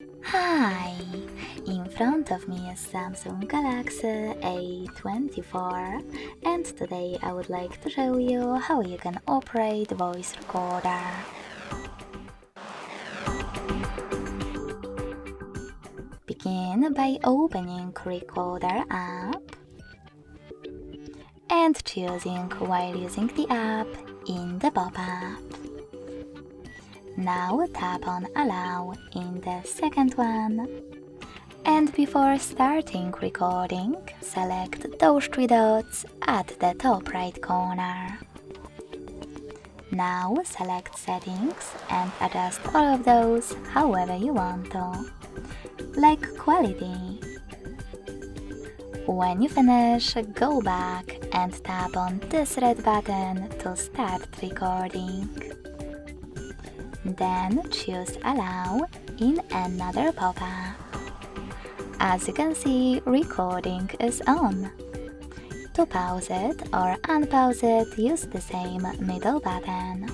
Hi! In front of me is Samsung Galaxy A24 and today I would like to show you how you can operate voice recorder. Begin by opening Recorder app and choosing while using the app in the pop-up. Now tap on Allow in the second one. And before starting recording, select those three dots at the top right corner. Now select Settings and adjust all of those however you want to, like Quality. When you finish, go back and tap on this red button to start recording. Then choose Allow in another pop-up. As you can see, recording is on. To pause it or unpause it, use the same middle button.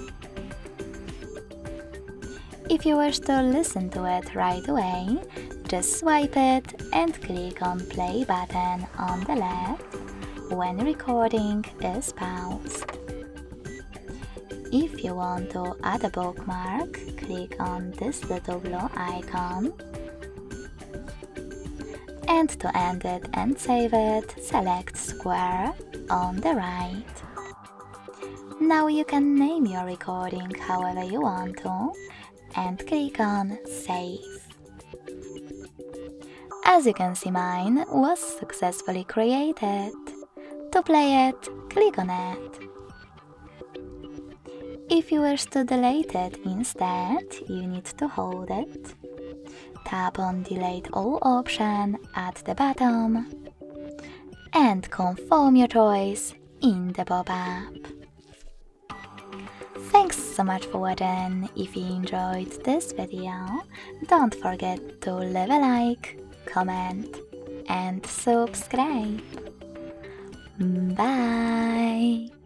If you wish to listen to it right away, just swipe it and click on Play button on the left when recording is paused. If you want to add a bookmark, click on this little blue icon. And to end it and save it, select Square on the right. Now you can name your recording however you want to and click on Save. As you can see, mine was successfully created. To play it, click on it. If you wish to delete it instead, you need to hold it. Tap on Delete All option at the bottom and confirm your choice in the pop-up. Thanks so much for watching. If you enjoyed this video, don't forget to leave a like, comment and subscribe. Bye!